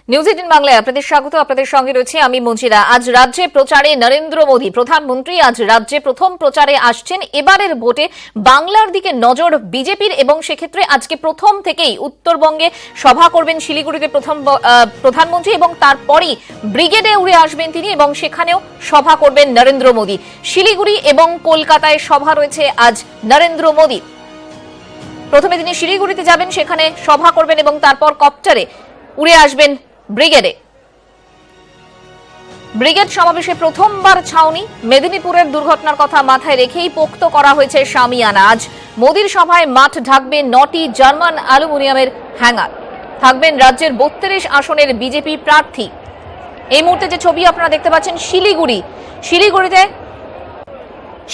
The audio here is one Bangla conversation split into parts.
নিউজ 18 বাংলায় আপনাদের স্বাগত। আপনাদের সঙ্গে রয়েছে আমি মঞ্জিরা। আজ রাজ্যে প্রচারে নরেন্দ্র মোদী প্রধানমন্ত্রী আজ রাজ্যে প্রথম প্রচারে আসছেন। এবারের ভোটে বাংলার দিকে নজর বিজেপির এবং সেক্ষেত্রে আজকে প্রথম থেকেই উত্তরবঙ্গে সভা করবেন শিলিগুড়িতে প্রধানমন্ত্রী এবং তারপরই ব্রিগেডে উড়ে আসবেন তিনি এবং সেখানেও সভা করবেন নরেন্দ্র মোদী। শিলিগুড়ি এবং কলকাতায় সভা রয়েছে আজ নরেন্দ্র মোদী। প্রথমে তিনি শিলিগুড়িতে যাবেন, সেখানে সভা করবেন এবং তারপর কপ্টারে উড়ে আসবেন ব্রিগেডে। ব্রিগেড সমাবেশে প্রথমবার ছাউনি। মেদিনীপুরের দুর্ঘটনার কথা মাথায় রেখেই পোক্ত করা হয়েছে শামিয়ানা। আজ মোদীর সভায় মাঠ ঢাকবে 9টি জার্মান অ্যালুমিনিয়ামের হ্যাঙ্গার। থাকবেন রাজ্যের 32 আসনের বিজেপি প্রার্থী। এই মুহূর্তে যে ছবি আপনারা দেখতে পাচ্ছেন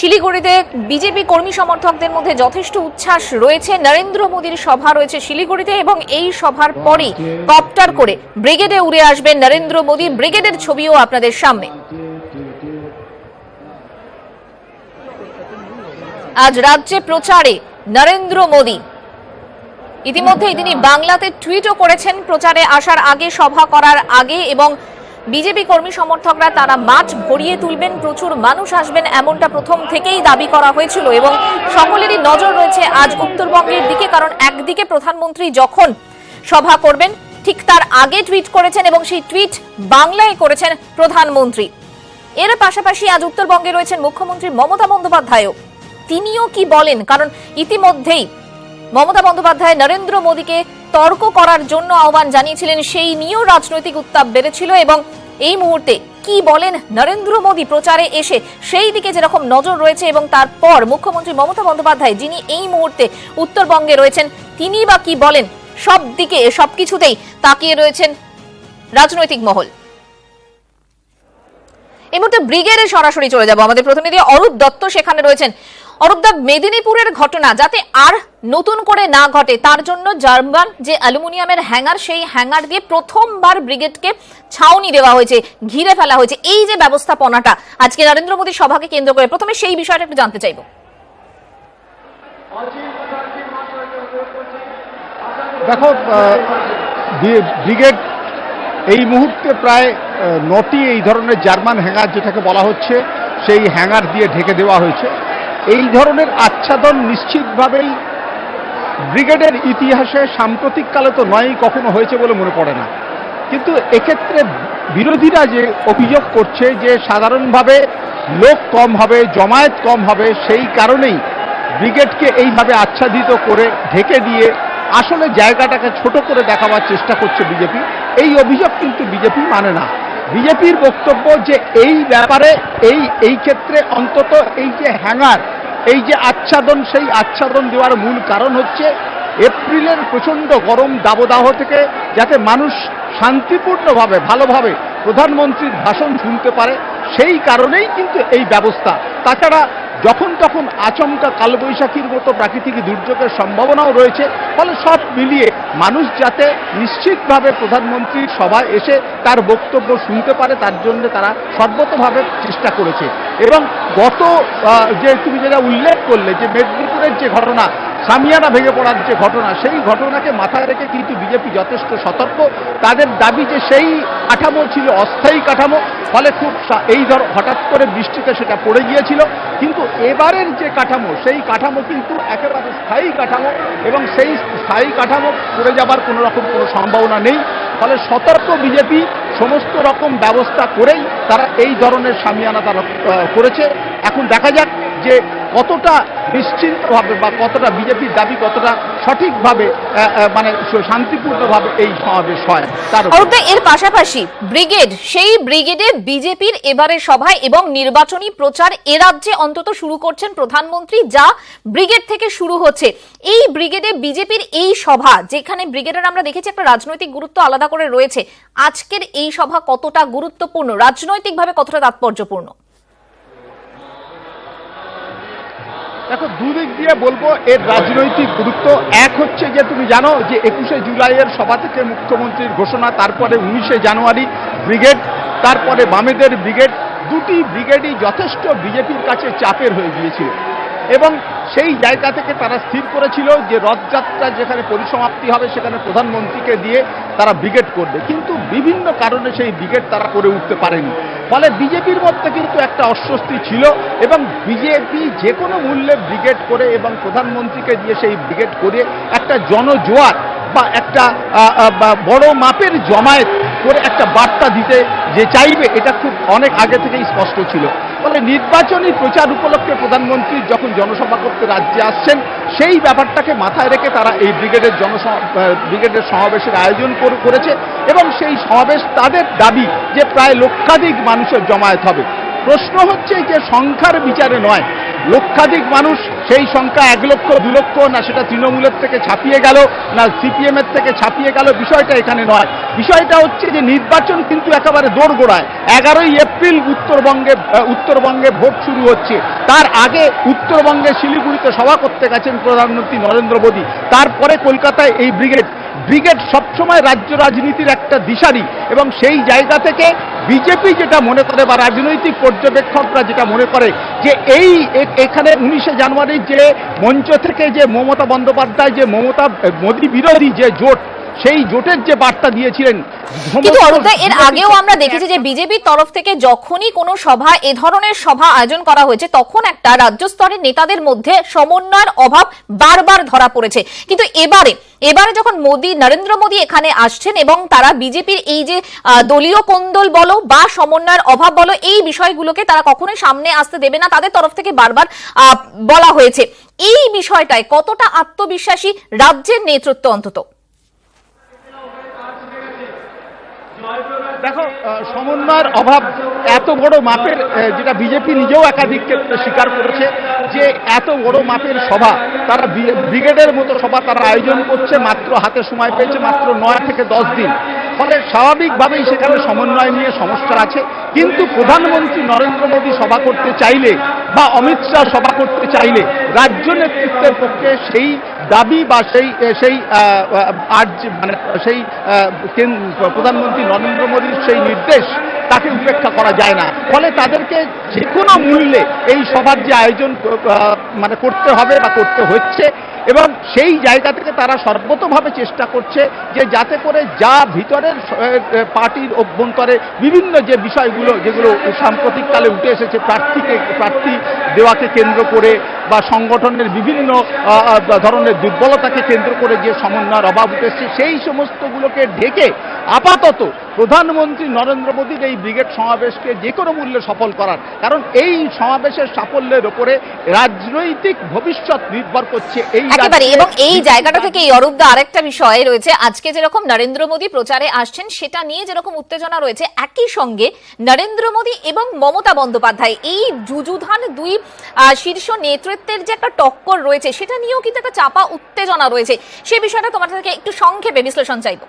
শিলিগুড়িতে বিজেপি কর্মী সমর্থকদের মধ্যে যথেষ্ট উচ্ছ্বাস রয়েছে। নরেন্দ্র মোদীর সভা রয়েছে শিলিগুড়িতে এবং এই সভার পরই কপ্টার করে ব্রিগেডে উড়ে আসবেন নরেন্দ্র মোদী। ব্রিগেডের ছবিও আপনাদের সামনে। আজ রাজ্যে প্রচারে নরেন্দ্র মোদী। ইতিমধ্যেই তিনি বাংলাতে টুইটও করেছেন প্রচারে আসার আগে, সভা করার আগে, এবং বিজেপি কর্মী সমর্থকরা তারা মাঠ ভরিয়ে তুলবেন, প্রচুর মানুষ আসবেন এমনটা প্রথম থেকেই দাবি করা হয়েছিল এবং সকলেরই নজর রয়েছে আজ উত্তরবঙ্গের দিকে। কারণ একদিকে প্রধানমন্ত্রী যখন সভা করবেন ঠিক তার আগে টুইট করেছেন এবং সেই টুইট বাংলায় করেছেন প্রধানমন্ত্রী। এর পাশাপাশি আজ উত্তরবঙ্গে রয়েছেন মুখ্যমন্ত্রী মমতা বন্দ্যোপাধ্যায়ও। তিনিও কি বলেন, কারণ ইতিমধ্যেই মমতা বন্দ্যোপাধ্যায় নরেন্দ্র মোদীকে তর্ক করার জন্য আহ্বান জানিয়েছিলেন, সেই নিয়েও রাজনৈতিক উত্তাপ বেড়েছিল এবং এই মুহূর্তে কি বলেন নরেন্দ্র মোদী প্রচারে এসে সেই দিকে যেরকম নজর রয়েছে এবং তারপর মুখ্যমন্ত্রী মমতা বন্দ্যোপাধ্যায় যিনি এই মুহূর্তে উত্তরবঙ্গে রয়েছেন তিনি বা কি বলেন, সব দিকে সবকিছুতেই তাকিয়ে রয়েছেন রাজনৈতিক মহল। এই মুহূর্তে ব্রিগেডে সরাসরি চলে যাব। আমাদের প্রতিনিধি অরূপ দত্ত সেখানে রয়েছেন। অরূপদা, মেদিনীপুরের ঘটনা যাতে আর নতুন করে না ঘটে তার জন্য জার্মান যে অ্যালুমিনিয়ামের হ্যাঙ্গার, সেই হ্যাঙ্গার দিয়ে প্রথমবার ব্রিগেডকে ছাউনি দেওয়া হয়েছে, ঘিরে ফেলা হয়েছে। এই যে ব্যবস্থাপনাটা আজকে নরেন্দ্র মোদীর সভাকে কেন্দ্র করে, প্রথমে সেই বিষয়টা একটু জানতে চাইব। দেখো, ব্রিগেড এই মুহূর্তে প্রায় 9টি এই ধরনের জার্মান হ্যাঙ্গার যেটাকে বলা হচ্ছে সেই হ্যাঙ্গার দিয়ে ঢেকে দেওয়া হয়েছে। এই ধরনের আচ্ছাদন নিশ্চিতভাবেই ব্রিগেডের ইতিহাসে সাম্প্রতিককালে তো নয়ই কখনো হয়েছে বলে মনে পড়ে না। কিন্তু এক্ষেত্রে বিরোধীরা যে অভিযোগ করছে যে সাধারণভাবে লোক কম হবে, জমায়েত কম হবে, সেই কারণেই ব্রিগেডকে এইভাবে আচ্ছাদিত করে ঢেকে দিয়ে আসলে জায়গাটাকে ছোট করে দেখাবার চেষ্টা করছে বিজেপি। এই অভিযোগ কিন্তু বিজেপি মানে না। বিজেপির বক্তব্য যে এই ব্যাপারে এই ক্ষেত্রে অন্তত এই যে হ্যাঙ্গার, এই যে আচ্ছাদন, সেই আচ্ছাদন দেওয়ার মূল কারণ হচ্ছে এপ্রিলের প্রচণ্ড গরম দাবদাহ থেকে যাতে মানুষ শান্তিপূর্ণভাবে ভালোভাবে প্রধানমন্ত্রীর ভাষণ শুনতে পারে, সেই কারণেই কিন্তু এই ব্যবস্থা। তাছাড়া যখন তখন আচমকা কালবৈশাখীর মতো প্রাকৃতিক দুর্যোগের সম্ভাবনাও রয়েছে, ফলে সব মিলিয়ে মানুষ যাতে নিশ্চিতভাবে প্রধানমন্ত্রীর সভায় এসে তার বক্তব্য শুনতে পারে তার জন্য তারা সর্বতভাবে চেষ্টা করেছে। এবং গত যে তুমি যেটা উল্লেখ করলে যে মেদিনীপুরের যে ঘটনা, শামিয়ানা ভেঙে পড়ার যে ঘটনা, সেই ঘটনাকে মাথায় রেখে কিন্তু বিজেপি যথেষ্ট সতর্ক। তাদের দাবি যে সেই কাঠামো ছিল অস্থায়ী কাঠামো, ফলে খুব এই হঠাৎ করে বৃষ্টিতে সেটা পড়ে গিয়েছিল। কিন্তু এবারের যে কাঠামো, সেই কাঠামো কিন্তু একেবারে স্থায়ী কাঠামো এবং সেই স্থায়ী কাঠামো পড়ে যাবার কোনো রকম কোনো সম্ভাবনা নেই। ফলে সতর্ক বিজেপি সমস্ত রকম ব্যবস্থা করেই তারা এই ধরনের শামিয়ানা তারা করেছে। এখন দেখা যাক যে কতটা নিশ্চিন্তভাবে বা কতটা বিজেপির দাবি কতটা সঠিকভাবে মানে শান্তিপূর্ণভাবে এই সমাবেশ হয়। এর পাশাপাশি ব্রিগেড, সেই ব্রিগেডে বিজেপির এবারে সভায় এবং নির্বাচনী প্রচার এ রাজ্যে অন্তত শুরু করছেন প্রধানমন্ত্রী, যা ব্রিগেড থেকে শুরু হচ্ছে। এই ব্রিগেডে বিজেপির এই সভা, যেখানে ব্রিগেডের আমরা দেখেছি একটা রাজনৈতিক গুরুত্ব আলাদা করে রয়েছে, আজকের এই সভা কতটা গুরুত্বপূর্ণ, রাজনৈতিকভাবে কতটা তাৎপর্যপূর্ণ? দেখো, দুদিক দিয়ে বলবো এর রাজনৈতিক গুরুত্ব। এক হচ্ছে যে তুমি জানো যে 21শে জুলাইয়ের সভা থেকে মুখ্যমন্ত্রীর ঘোষণা, তারপরে 19শে জানুয়ারি ব্রিগেড, তারপরে বামেদের ব্রিগেড, দুটি ব্রিগেডই যথেষ্ট বিজেপির কাছে চাপের হয়ে গিয়েছিল। এবং সেই জায়গা থেকে তারা স্থির করেছিল যে রথযাত্রা যেখানে পরিসমাপ্তি হবে সেখানে প্রধানমন্ত্রীকে দিয়ে তারা ব্রিগেড করবে, কিন্তু বিভিন্ন কারণে সেই ব্রিগেড তারা করে উঠতে পারেনি। ফলে বিজেপির মধ্যে কিন্তু একটা অস্বস্তি ছিল এবং বিজেপি যে কোনো মূল্যে ব্রিগেড করে এবং প্রধানমন্ত্রীকে দিয়ে সেই ব্রিগেড করে একটা জনজোয়ার বা একটা বড় মাপের জমায়েত করে একটা বার্তা দিতে যে চাইবে, এটা খুব অনেক আগে থেকেই স্পষ্ট ছিল। ফলে নির্বাচনী প্রচার উপলক্ষে প্রধানমন্ত্রী যখন জনসভা করতে রাজ্যে আসছেন সেই ব্যাপারটাকে মাথায় রেখে তারা এই ব্রিগেডের সমাবেশের আয়োজন করেছে এবং সেই সমাবেশ তাদের দাবি যে প্রায় লক্ষাধিক মানুষের জমায়েত হবে। প্রশ্ন হচ্ছে যে সংখ্যার বিচারে নয়, লক্ষাধিক মানুষ সেই সংখ্যা 1 লক্ষ 2 লক্ষ না সেটা তৃণমূলের থেকে ছাপিয়ে গেল না সিপিএম এর থেকে ছাপিয়ে গেল, বিষয়টা এখানে নয়। বিষয়টা হচ্ছে যে নির্বাচন কিন্তু একেবারে দোরগোড়ায়। 11ই এপ্রিল উত্তরবঙ্গে ভোট শুরু হচ্ছে। তার আগে উত্তরবঙ্গে শিলিগুড়িতে সভা করতে গেছেন প্রধানমন্ত্রী নরেন্দ্র মোদী, তারপরে কলকাতায় এই ব্রিগেড সবসময় রাজ্য রাজনীতির একটা দিশারি এবং সেই জায়গা থেকে বিজেপি যেটা মনে করে বা রাজনৈতিক পর্যবেক্ষকরা যেটা মনে করে যে এখানে 19শে জানুয়ারির যে মঞ্চ থেকে যে মমতা বন্দ্যোপাধ্যায় যে মোদী বিরোধী যে জোট, সেই জোটের যে বার্তা দিয়েছিলেন। কিন্তু অরূপদা, এর আগেও আমরা দেখেছি যে বিজেপির তরফ থেকে যখনই কোনো সভা এ ধরনের সভা আয়োজন করা হয়েছে তখন একটা রাজ্য স্তরের নেতাদের মধ্যে সমন্বয়ের অভাব বারবার ধরা পড়েছে। কিন্তু এবারে যখন নরেন্দ্র মোদী এখানে আসছেন এবং তারা বিজেপির এই যে দলীয় কোন্দল বলো বা সমন্বয়ের অভাব বলো, এই বিষয়গুলোকে তারা কখনোই সামনে আসতে দেবে না, তাদের তরফ থেকে বারবার বলা হয়েছে। এই বিষয়টায় কতটা আত্মবিশ্বাসী রাজ্যের নেতৃত্ব? অন্তত দেখো, সমন্বয়ের অভাব এত বড় মাপের, যেটা বিজেপি নিজেও একাধিক ক্ষেত্রে স্বীকার করেছে যে এত বড় মাপের সভা তারা ব্রিগেডের মতো সভা তারা আয়োজন করছে, মাত্র হাতে সময় পেয়েছে মাত্র 9 থেকে 10 দিন। ফলে স্বাভাবিকভাবেই সেখানে সমন্বয় নিয়ে সমস্যা আছে। কিন্তু প্রধানমন্ত্রী নরেন্দ্র মোদী সভা করতে চাইলে বা অমিত শাহ সভা করতে চাইলে রাজ্য নেতৃত্বের পক্ষে সেই দাবি বা সেই প্রধানমন্ত্রী নরেন্দ্র মোদীর সেই নির্দেশ তাকে উপেক্ষা করা যায় না। ফলে তাদেরকে যে কোনো মূল্যে এই সভার যে আয়োজন করতে হবে বা করতে হচ্ছে এবং সেই জায়গা থেকে তারা সর্বতোভাবে চেষ্টা করছে যে যাতে করে যা ভিতরের পার্টির অভ্যন্তরে বিভিন্ন যে বিষয়গুলো যেগুলো সাম্প্রতিককালে উঠে এসেছে, প্রার্থী দেওয়াকে কেন্দ্র করে বা সংগঠনের বিভিন্ন ধরনের দুর্বলতাকে কেন্দ্র করে যে সমন্বয়ের অভাব উঠে এসেছে, সেই সমস্তগুলোকে ঢেকে আপাতত প্রধানমন্ত্রী নরেন্দ্র মোদীর এই ব্রিগেড সমাবেশকে যে কোনো মূল্যে সফল করার, কারণ এই সমাবেশের সাফল্যের উপরে রাজনৈতিক ভবিষ্যৎ নির্ভর করছে। এবং এই জায়গাটা থেকে অরূপদা আরেকটা বিষয় রয়েছে, আজকে যেরকম নরেন্দ্র মোদী প্রচারে আসছেন সেটা নিয়ে যেরকম উত্তেজনা রয়েছে, একই সঙ্গে নরেন্দ্র মোদী এবং মমতা বন্দ্যোপাধ্যায় এই যুযুধান দুই শীর্ষ নেতৃত্বের যে একটা টক্কর রয়েছে সেটা নিয়েও কিন্তু একটা চাপা উত্তেজনা রয়েছে। সেই বিষয়টা তোমার থেকে একটু সংক্ষেপে বিশ্লেষণ চাইব।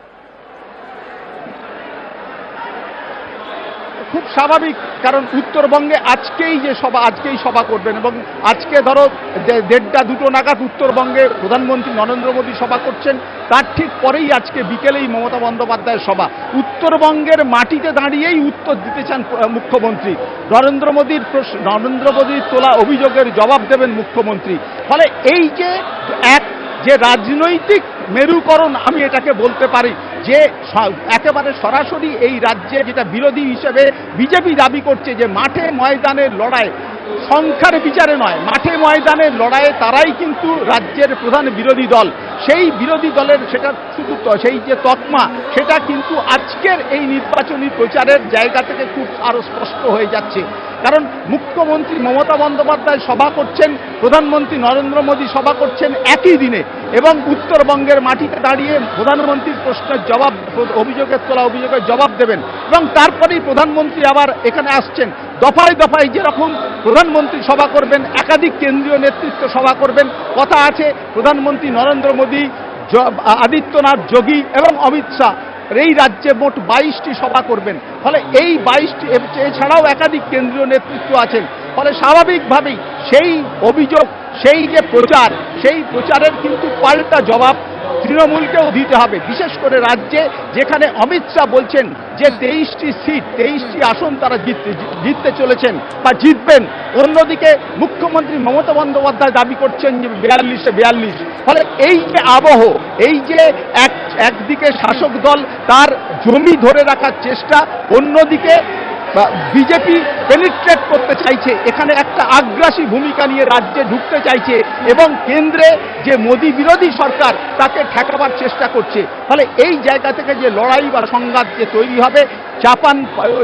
খুব স্বাভাবিক, কারণ উত্তরবঙ্গে আজকেই সভা করবেন এবং আজকে ধরো 1:30-2 নাগাদ উত্তরবঙ্গে প্রধানমন্ত্রী নরেন্দ্র মোদী সভা করছেন, তার ঠিক পরেই আজকে বিকেলেই মমতা বন্দ্যোপাধ্যায়ের সভা। উত্তরবঙ্গের মাটিতে দাঁড়িয়েই উত্তর দিতে চান মুখ্যমন্ত্রী। নরেন্দ্র মোদীর তোলা অভিযোগের জবাব দেবেন মুখ্যমন্ত্রী। ফলে এই যে রাজনৈতিক মেরুকরণ, আমি এটাকে বলতে পারি যে একেবারে সরাসরি এই রাজ্যে যেটা বিরোধী হিসেবে বিজেপি দাবি করছে যে মাঠে ময়দানের লড়াই, সংখ্যার বিচারে নয়, মাঠে ময়দানের লড়াইয়ে তারাই কিন্তু রাজ্যের প্রধান বিরোধী দল। সেই বিরোধী দলের সেটা শুধু সেই যে তকমা, সেটা কিন্তু আজকের এই নির্বাচনী প্রচারের জায়গা থেকে খুব আরো স্পষ্ট হয়ে যাচ্ছে। কারণ মুখ্যমন্ত্রী মমতা বন্দ্যোপাধ্যায় সভা করছেন, প্রধানমন্ত্রী নরেন্দ্র মোদী সভা করছেন একই দিনে এবং উত্তরবঙ্গের মাটিতে দাঁড়িয়ে প্রধানমন্ত্রীর প্রশ্নের জবাব, অভিযোগের জবাব দেবেন এবং তারপরেই প্রধানমন্ত্রী আবার এখানে আসছেন। দফায় দফায় যেরকম প্রধানমন্ত্রী সভা করবেন, একাধিক কেন্দ্রীয় নেতৃত্ব সভা করবেন, কথা আছে প্রধানমন্ত্রী নরেন্দ্র মোদী, আদিত্যনাথ, যোগী এবং অমিত শাহ এই রাজ্যে মোট 22টি সভা করবেন। ফলে এই 22টি এছাড়াও একাধিক কেন্দ্রীয় নেতৃত্ব আছেন। ফলে স্বাভাবিকভাবেই সেই অভিযোগ, সেই যে প্রচার, সেই প্রচারের কিন্তু পাল্টা জবাব তৃণমূলকেও দিতে হবে, বিশেষ করে রাজ্যে যেখানে অমিত শাহ বলছেন যে 23টি সিট 23টি আসন তারা জিততে চলেছেন বা জিতবেন। অন্যদিকে মুখ্যমন্ত্রী মমতা বন্দ্যোপাধ্যায় দাবি করছেন যে 42 ফলে এই যে আবহ, এই যে একদিকে শাসক দল তার জমি ধরে রাখার চেষ্টা, অন্যদিকে বিজেপি পেনিট্রেট করতে চাইছে, এখানে একটা আগ্রাসী ভূমিকা নিয়ে রাজ্যে ঢুকতে চাইছে এবং কেন্দ্রে যে মোদী বিরোধী সরকার তাকে ঠেকাবার চেষ্টা করছে। ফলে এই জায়গা থেকে যে লড়াই বা সংঘাত যে তৈরি হবে,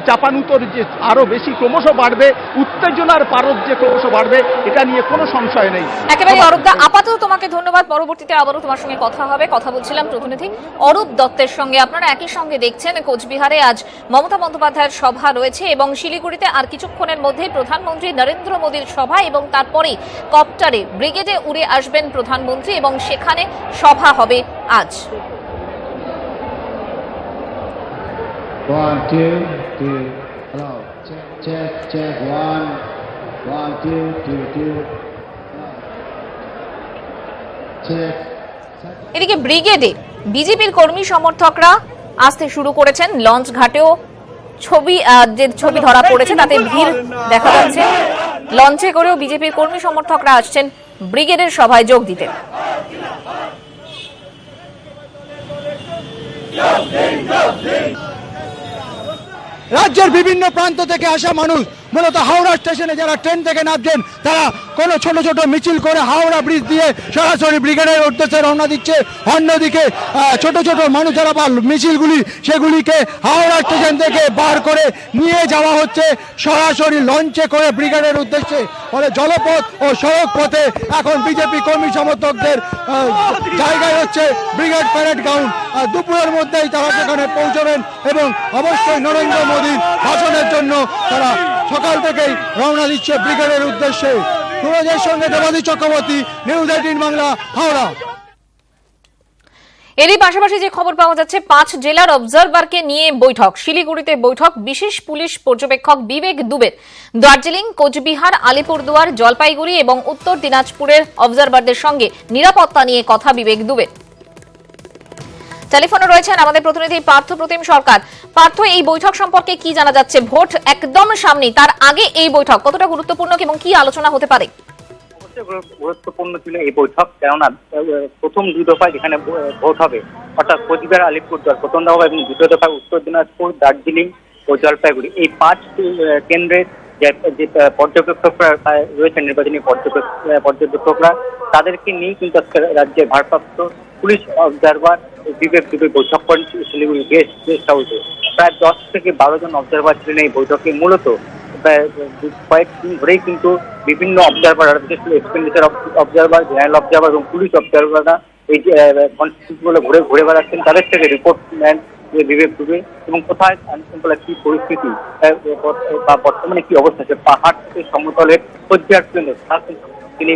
চাপানুতর যে আরো বেশি ক্রমশ বাড়বে, উত্তেজনার পারদ যে ক্রমশ বাড়বে, এটা নিয়ে কোনো সংশয় নেই। একেবারে অরূপদা, আপাতত তোমাকে ধন্যবাদ। পরবর্তীতে আবারও তোমার সঙ্গে কথা হবে। কথা বলছিলাম প্রতিনিধি অরূপ দত্তের সঙ্গে। আপনারা একই সঙ্গে দেখছেন কোচবিহারে আজ মমতা বন্দ্যোপাধ্যায়ের সভা রয়েছে এবং শিলিগুড়িতে আর কিছুক্ষণের মধ্যেই প্রধানমন্ত্রী নরেন্দ্র মোদীর সভা এবং তারপরেই কপ্টারে ব্রিগেডে উড়ে আসবেন প্রধানমন্ত্রী এবং সেখানে সভা হবে আজ। 1 2 2 hello check 1 1 2 2 2 check। এদিকে ব্রিগেডে বিজেপির কর্মী সমর্থকরা আসতে শুরু করেছেন। লঞ্চ ঘাটেও যে ছবি ধরা পড়েছে তাতে ভিড় দেখা যাচ্ছে। লঞ্চে করেও বিজেপির কর্মী সমর্থকরা আসছেন ব্রিগেডের সভায় যোগ দিতে। রাজ্যের বিভিন্ন প্রান্ত থেকে আসা মানুষ মূলত হাওড়া স্টেশনে যারা ট্রেন থেকে নামছেন তারা কোনো ছোট ছোট মিছিল করে হাওড়া ব্রিজ দিয়ে সরাসরি ব্রিগেডের উদ্দেশ্যে রওনা দিচ্ছে। অন্যদিকে ছোট ছোট মানুষ যারা বা মিছিলগুলি সেগুলিকে হাওড়া স্টেশন থেকে বার করে নিয়ে যাওয়া হচ্ছে সরাসরি লঞ্চে করে ব্রিগেডের উদ্দেশ্যে। ফলে জলপথ ও সড়ক পথে এখন বিজেপি কর্মী সমর্থকদের জায়গায় হচ্ছে ব্রিগেড প্যারেড গ্রাউন্ড। দুপুরের মধ্যেই তারা সেখানে পৌঁছবেন এবং অবশ্যই নরেন্দ্র মোদীর ভাষণের জন্য তারা সকাল থেকেই রওনা দিচ্ছে ব্রিগেডের উদ্দেশ্যে। সুরজের সঙ্গে দেবাদী চক্রবর্তী, নিউজ 18 বাংলা, হাওড়া। এরই পাশাপাশি যে খবর পাওয়া যাচ্ছে, 5 জেলার অবজারভারকে নিয়ে বৈঠক। শিলিগুড়িতে বৈঠক বিশেষ পুলিশ পর্যবেক্ষক বিবেক দুবের। দার্জিলিং, কোচবিহার, আলিপুরদুয়ার, জলপাইগুড়ি এবং উত্তর দিনাজপুরের অবজারভারদের সঙ্গে নিরাপত্তা নিয়ে কথা বিবেক দুবের। টেলিফোনে রয়েছেন আমাদের প্রতিনিধি পার্থ প্রতিম সরকার। পার্থ, এই বৈঠক সম্পর্কে কি জানা যাচ্ছে? ভোট একদম সামনে, তার আগে এই বৈঠক কতটা গুরুত্বপূর্ণ এবং কি আলোচনা হতে পারে? গুরুত্বপূর্ণ ছিল এই বৈঠক, কেননা প্রথম 2 দফায় যেখানে ভোট হবে, অর্থাৎ কোচবিহার, আলিপুরদুয়ার প্রথম দফা এবং দ্বিতীয় দফায় উত্তর দিনাজপুর, দার্জিলিং ও জলপাইগুড়ি, এই 5 কেন্দ্রের যে পর্যবেক্ষকরা রয়েছেন, নির্বাচনী পর্যবেক্ষকরা, তাদেরকে নিয়ে কিন্তু আজকে রাজ্যের ভারপ্রাপ্ত পুলিশ অবজারভার বিবেক দুবে বৈঠক করেন শিলিগুড়ি গেস্ট হাউসে। প্রায় 10 থেকে 12 জন অবজারভার ছিলেন এই বৈঠকে। মূলত কয়েকদিন ধরেই কিন্তু বিভিন্ন observer, expenditure observer, general observer এবং পুলিশ অবজারভাররা এই কনস্টিটিউশনগুলো ঘুরে বেড়াচ্ছেন। তাদের থেকে রিপোর্ট নেন বিবেক দুবে এবং কোথায় আইনশৃঙ্খলা কি পরিস্থিতি বা বর্তমানে কি অবস্থা, সে পাহাড় থেকে সমতলের পর্যায়ে তিনি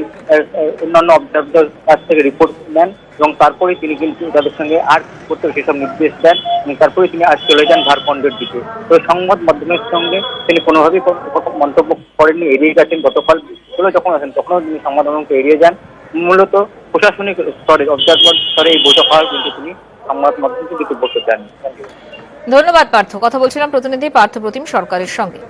অন্যান্য অবজারভারদের কাছ থেকে রিপোর্ট নেন এবং তারপরে তিনি কিন্তু তাদের সঙ্গে আর করতে সেসব নির্দেশ দেন এবং তারপরে তিনি আজ চলে যান ঝাড়খণ্ডের দিকে। তো সংবাদ মাধ্যমের সঙ্গে তিনি কোনোভাবেই মন্তব্য করেননি, এড়িয়ে গেছেন। গতকাল যখন আসেন তখনও তিনি সংবাদ মাধ্যমকে এড়িয়ে যান। মূলত প্রশাসনিক স্তরে, অবজারভার স্তরে এই বৈঠক হওয়ার কিন্তু তিনি সংবাদ মাধ্যমকে কিছু বলতে চান। ধন্যবাদ পার্থ। কথা বলছিলাম প্রতিনিধি পার্থ প্রতিম সরকারের সঙ্গে।